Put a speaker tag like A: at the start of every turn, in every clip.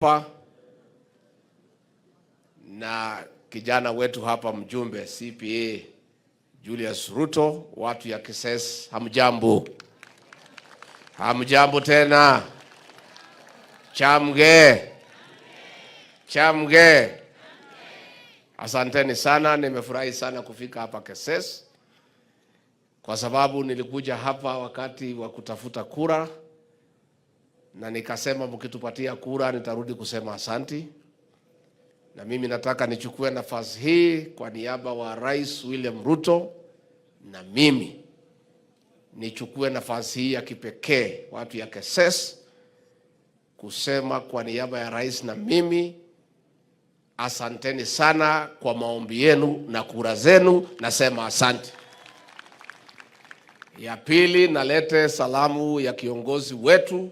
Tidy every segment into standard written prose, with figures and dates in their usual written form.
A: hapa na kijana wetu hapa mjumbe CPA Julius Ruto. Watu ya Kisesi, hamjambo? Hamjambo tena? Chamge. Asanteni sana, nimefurahi sana kufika hapa Kisesi kwa sababu nilikuja hapa wakati wa kutafuta kura na nikasema mkitupatia kura nitarudi kusema asanti. Na mimi nataka nichukue nafasi hii kwa niaba wa Rais William Ruto, na mimi nichukue nafasi hii ya kipekee watu ya Kisesi kusema kwa niaba ya rais na mimi asanteni sana kwa maombi yenu na kura zenu, nasema asante. Ya pili, nalete salamu ya kiongozi wetu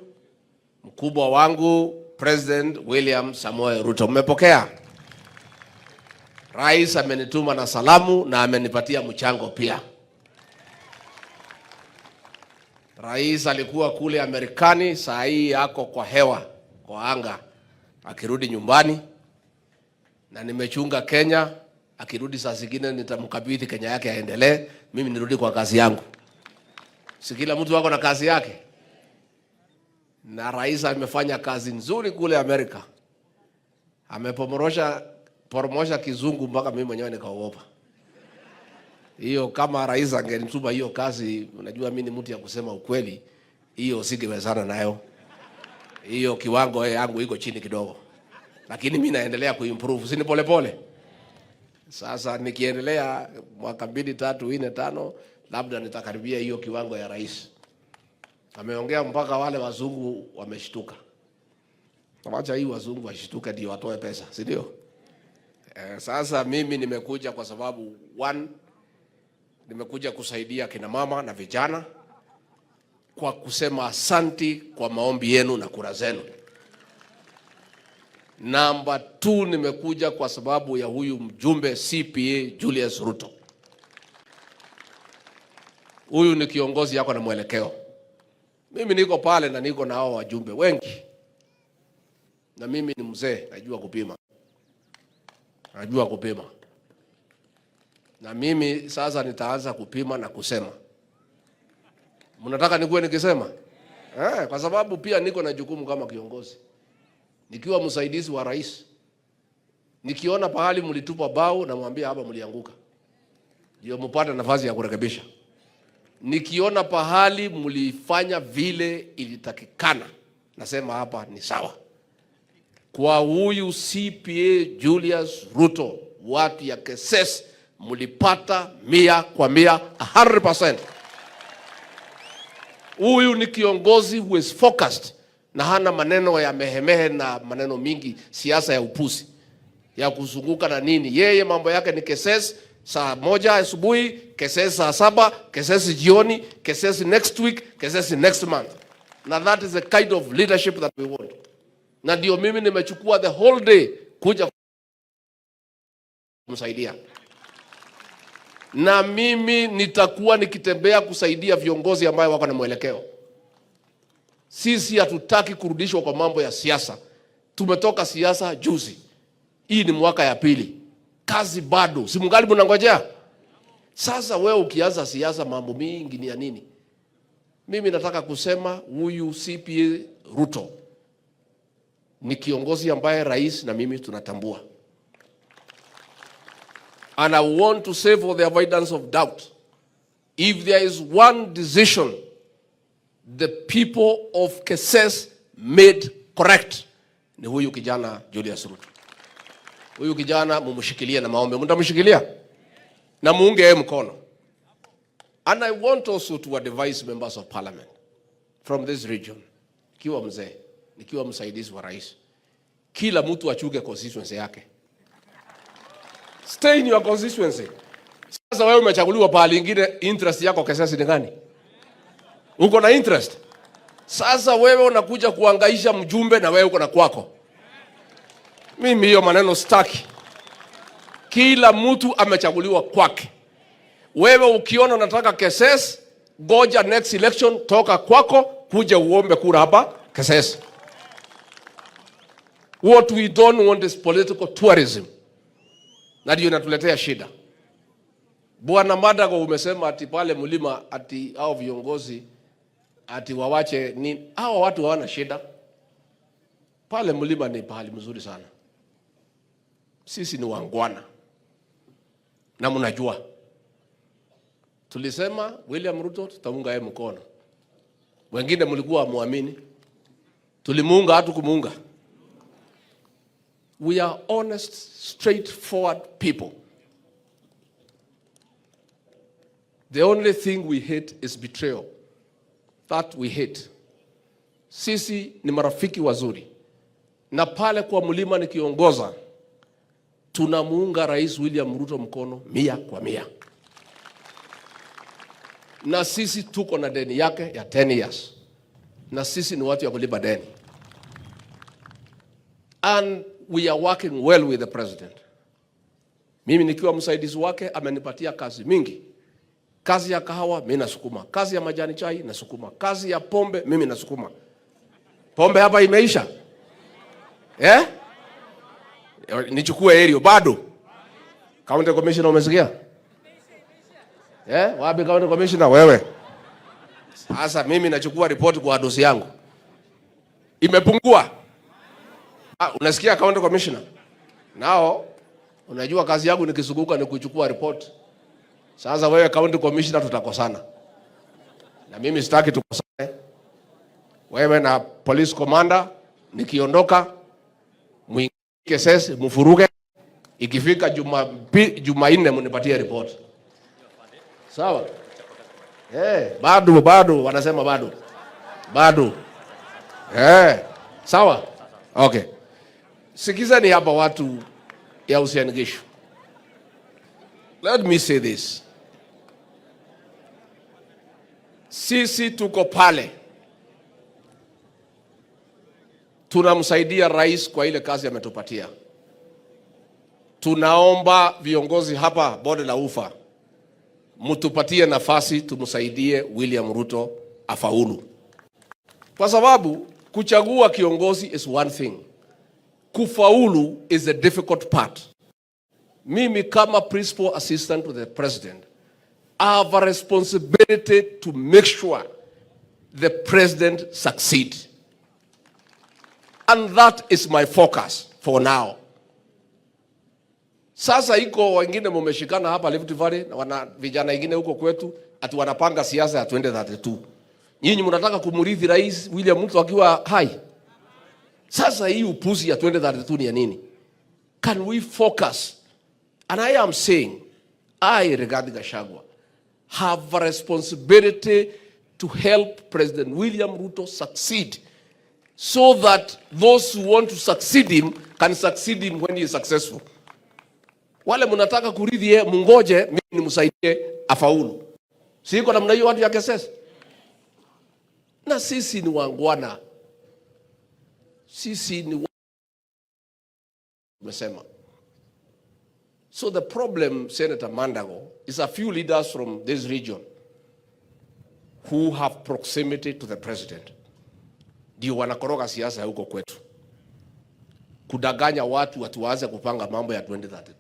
A: mkubwa wangu President William Samoei Ruto. Mmepokea? Rais amenituma na salamu na amenipatia mchango pia. Rais alikuwa kule Amerikani, saa hii yako kwa hewa, kwa anga, akirudi nyumbani, na nimechunga Kenya. Akirudi saa zingine nitamkabidhi Kenya yake aendelee, mimi nirudi kwa kazi yangu. Si kila mtu wako na kazi yake? Na rais amefanya kazi nzuri kule Amerika. Amepomorosha kizungu mpaka mimi mwenyewe nikaogopa. Hiyo kama rais angenituma hiyo kazi, unajua mimi ni mtu ya kusema ukweli, hiyo singewezana nayo. Hiyo kiwango yangu iko chini kidogo. Lakini mimi naendelea kuimprove, si ni pole. Sasa nikiendelea mwaka 2, 3, 4, 5 labda nitakaribia hiyo kiwango ya rais. Ameongea mpaka wale wazungu wameshtuka. Wacha hii wazungu washtuke ndio watoe pesa, si ndio? Sasa mimi nimekuja kwa sababu nimekuja kusaidia kina mama na vijana kwa kusema asanti kwa maombi yenu na kura zenu. Namba 2, nimekuja kwa sababu ya huyu mjumbe CPA Julius Ruto. Huyu ni kiongozi yako na mwelekeo. Mimi niko pale na niko na hao wajumbe wengi. Na mimi ni mzee, najua kupima. Na mimi sasa nitaanza kupima na kusema. Mnataka nikuwe nikisema? Kwa sababu pia niko na jukumu kama kiongozi. Nikiwa msaidizi wa rais, nikiona pahali mlitupa bao na mwambia hapa mlianguka, ndio mpate nafasi ya kurekebisha. Nikiona pahali mlifanya vile ilitakikana, nasema hapa ni sawa. Kwa huyu CPA Julius Ruto, watu ya Kisesi mlipata 100%, 100%. Huyu ni kiongozi who is focused na hana maneno ya mehemehe na maneno mingi, siasa ya upusi ya kuzunguka na nini. Yeye mambo yake ni Kisesi saa 1 asubuhi, Kisesi saa 7, Kisesi jioni, Kisesi next week, Kisesi next month. Na that is the kind of leadership that we want. Na ndio mimi nimechukua the whole day kuja kumsaidia. Na mimi nitakuwa nikitembea kusaidia viongozi ambao wako na mwelekeo. Sisi hatutaki kurudishwa kwa mambo ya siasa. Tumetoka siasa juzi. Hii ni mwaka ya 2. Kazi bado. Si mungali mnangojea? Sasa wewe ukianza siasa mambo mingi ni ya nini? Mimi nataka kusema huyu CPA Ruto ni kiongozi ambaye rais na mimi tunatambua. And I want to say for the avoidance of doubt, if there is one decision the people of Kisesi made correct, ni huyu kijana Julius Ruto. Huyu kijana mumshikilie na maombi. Mtamshikilia na muunge yeye mkono. And I want also to advise members of parliament from this region, nikiwa mzee, nikiwa msaidizi wa rais, kila mtu achuke constituency yake. Stay in your constituency. Sasa wewe umechaguliwa pahali ingine, interest yako Kisesi ni gani? Uko na interest? Sasa wewe unakuja kuangaisha mjumbe na wewe uko na kwako. Mimi hiyo maneno staki. Kila mtu amechaguliwa kwake. Wewe ukiona unataka Kisesi, goja next election, toka kwako kuja uombe kura hapa Kisesi. What we don't want is political tourism. Na ndio inatuletea shida. Bwana Madago umesema ati pale mlima ati hao viongozi ati wawache nini? Hao watu hawana shida. Pale mlima ni pahali mzuri sana. Sisi ni wangwana. Na mnajua. Tulisema William Ruto tutamunga yeye mkono. Wengine mlikuwa muamini. Tulimuunga hatu kumuunga. We are honest, straightforward people. The only thing we hate is betrayal. That we hate. Sisi ni marafiki wazuri. Na pale kwa mlima nikiongoza, tunamuunga Rais William Ruto mkono 100%. Na sisi tuko na deni yake ya 10 years. Na sisi ni watu ya kulipa deni. And we are working well with the president. Mimi nikiwa msaidizi wake amenipatia kazi mingi. Kazi ya kahawa mimi nasukuma, kazi ya majani chai nasukuma, kazi ya pombe mimi nasukuma. Pombe hapa imeisha? Nichukue area bado. County Commissioner umesikia? Wapi County Commissioner wewe? Sasa mimi nachukua report kwa dosi yangu. Imepungua. Unasikia County Commissioner? Nao unajua kazi yangu nikizunguka ni kuchukua report. Sasa wewe County Commissioner tutakosana. Na mimi sitaki tukosane. Wewe na Police Commander nikiondoka muingie sasa mfuruge, ikifika Jumanne mnipatie report. Sawa? Bado wanasema bado. Bado. Sawa? Okay. Sikizani hapa watu ya Uasin Gishu. Let me say this. Sisi tuko pale. Tunamsaidia rais kwa ile kazi ametupatia. Tunaomba viongozi hapa bonde la Ufa mtupatie nafasi tumsaidie William Ruto afaulu. Kwa sababu kuchagua kiongozi is one thing. Kufaulu is a difficult part. Mimi kama principal assistant to the president, I have a responsibility to make sure the president succeeds. And that is my focus for now. Sasa iko wengine mumeshikana hapa Rift Valley na wana vijana wengine huko kwetu ati wanapanga siasa ya 2032. Nyinyi mnataka kumrithi Rais William Ruto akiwa hai. Sasa hii upuzi ya 2032 ni ya nini? Can we focus? And I am saying, I, Rigathi Gachagua, have a responsibility to help President William Ruto succeed so that those who want to succeed him can succeed him when he is successful. Wale mnataka kurithi yeye mungoje mimi nimsaidie afaulu. Siko namna hiyo watu ya KSS. Na sisi ni wangwana. Sisi ni umesema. So the problem, Senator Mandago, is a few leaders from this region who have proximity to the president. Ndio wanakoroga siasa huko kwetu. Kudanganya watu watuanze kupanga mambo ya 2032.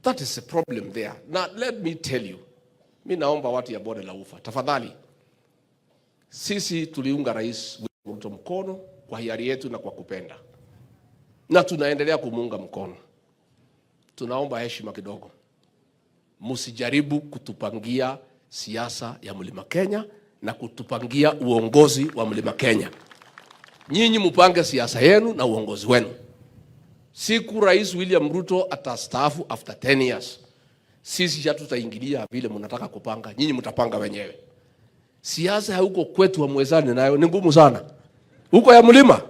A: That is a problem there. Now let me tell you. Mimi naomba watu ya bonde la Ufa, tafadhali. Sisi tuliunga Rais Ruto mkono kwa hiari yetu na kwa kupenda. Na tunaendelea kumuunga mkono. Tunaomba heshima kidogo. Msijaribu kutupangia siasa ya Mlima Kenya na kutupangia uongozi wa Mlima Kenya. Nyinyi mpange siasa yenu na uongozi wenu. Siku Rais William Ruto atastaafu after 10 years. Sisi hatutaingilia vile mnataka kupanga. Nyinyi mtapanga wenyewe. Siasa ya huko kwetu hamwezani nayo ni ngumu sana. Huko ya mlima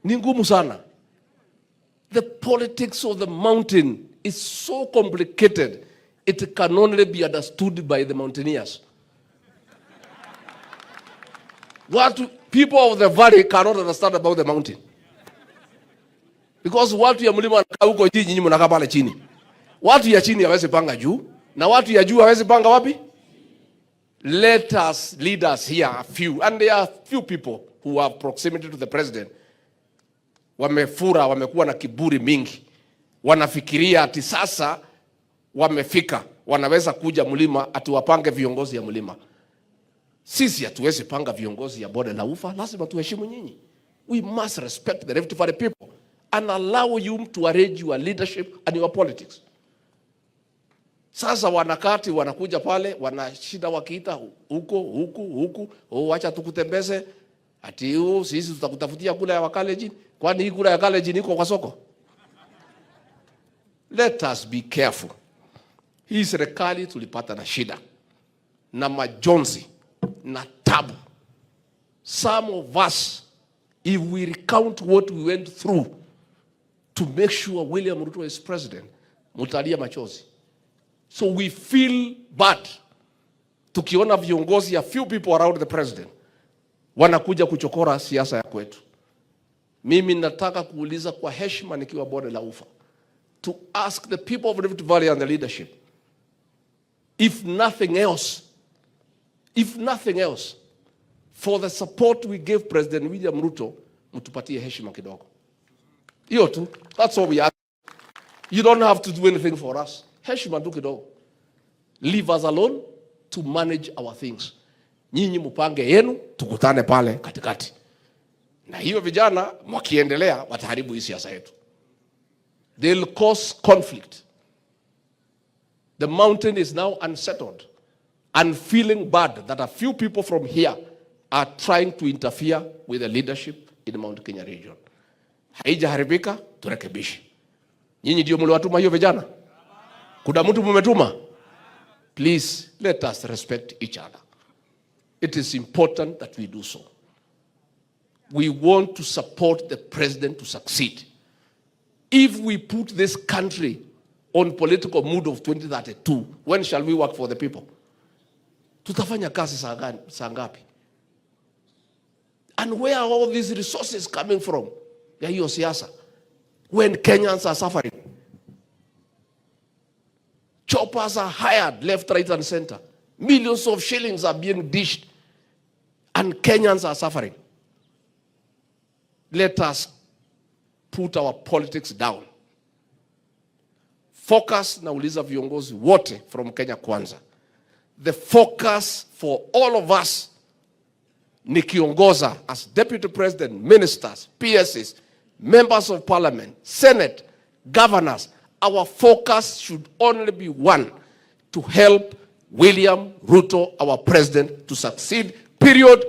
A: ni ngumu sana. The politics of the mountain is so complicated. It can only be understood by the mountaineers. People of the valley cannot understand about the mountain. Because watu ya mlima wanakaa huko chini, nyinyi mnakaa pale chini. Watu ya chini hawezi panga juu, na watu ya juu hawezi panga wapi? Let us lead us here a few, and there are few people who have proximity to the president. wamefura, wamekuwa na kiburi mingi, wanafikiria ati sasa wamefika, wanaweza kuja mlima ati wapange viongozi ya mlima. Sisi hatuwezi panga viongozi ya bonde la ufa, lazima tuheshimu nyinyi. We must respect the Rift Valley people and allow you to arrange your leadership and your politics. Sasa wanakati wanakuja pale, wanashida wakiita huku, wacha tukutembeze, ati sisi tutakutafutia kula ya Wakalenjin. Kwani hii kula ya Kalenjin iko kwa soko? Let us be careful. Hii serikali tulipata na shida na majonzi na tabu. Some of us, if we recount what we went through to make sure William Ruto is president, mutalia machozi. So we feel bad tukiona viongozi ya few people around the president wanakuja kuchokora siasa ya kwetu. Mimi nataka kuuliza kwa heshima nikiwa bonde la ufa, to ask the people of Rift Valley and the leadership, if nothing else, for the support we gave President William Ruto, mtupatie heshima kidogo. Hiyo tu. That's all we ask. You don't have to do anything for us. Heshima tu kidogo. Leave us alone to manage our things. Nyinyi mpange yenu, tukutane pale katikati. Na hiyo vijana mkiendelea wataharibu hii siasa yetu. They'll cause conflict. The mountain is now unsettled and feeling bad that a few people from here are trying to interfere with the leadership in the Mount Kenya region. Haijaharibika, turekebishe. Nyinyi ndio mliwatuma hiyo vijana? Kuna mtu mmetuma? Please, let us respect each other. It is important that we do so. We want to support the president to succeed. If we put this country on political mood of 2032, when shall we work for the people? Tutafanya kazi saa ngapi? And where are all these resources coming from? Ya hiyo siasa. When Kenyans are suffering. Choppers are hired left, right and center. Millions of shillings are being dished. And Kenyans are suffering. Let us put our politics down. Focus, nauliza viongozi wote from Kenya Kwanza. The focus for all of us ni kiongoza as deputy president, ministers, PSs, members of parliament, senate, governors. Our focus should only be one, to help William Ruto, our president, to succeed. Period.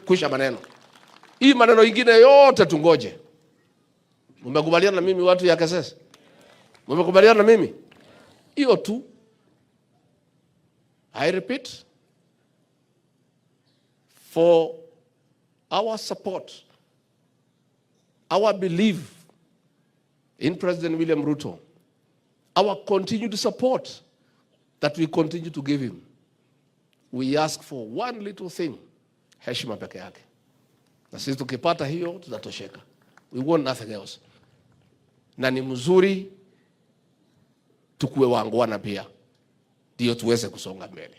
A: Kwisha maneno. Hii maneno ingine yote tungoje. Mmekubaliana na mimi watu ya KSS? Mmekubaliana na mimi? Hiyo tu. I repeat, for our support, our belief in President William Ruto, our continued support that we continue to give him, we ask for one little thing, heshima peke yake. Na sisi tukipata hiyo tutatosheka. We want nothing else. Na ni mzuri tukuwe wangwana pia, ndio tuweze kusonga mbele.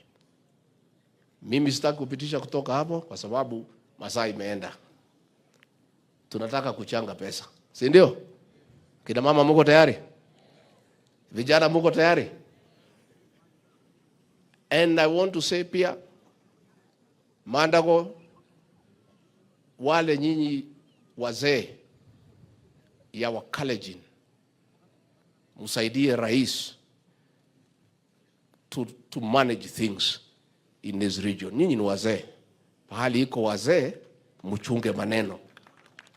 A: Mimi sitaki kupitisha kutoka hapo kwa sababu masaa imeenda. Tunataka kuchanga pesa, si ndio? Kina mama mko tayari? Vijana mko tayari? And I want to say pia, Mandago, wale nyinyi wazee ya Wakalenjin, musaidie rais to manage things in this region. Nyinyi ni wazee. Pahali iko wazee, mchunge maneno.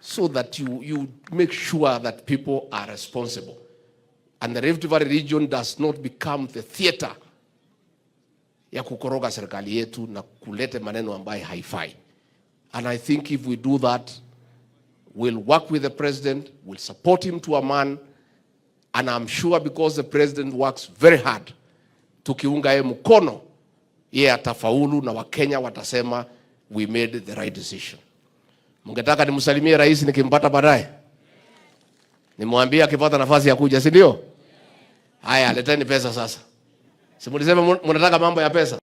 A: So that you make sure that people are responsible. And the Rift Valley region does not become the theater ya kukoroga serikali yetu na kulete maneno ambaye haifai. And I think if we do that, we'll work with the president, we'll support him to a man, and I'm sure because the president works very hard, tukiunga yeye mkono, yeye atafaulu na Wakenya watasema we made the right decision. Mungetaka nimsalimie rais nikimpata baadaye? Nimwambie akipata nafasi ya kuja, si ndio? Haya, leteni pesa sasa. Si mlisema mnataka mambo ya pesa?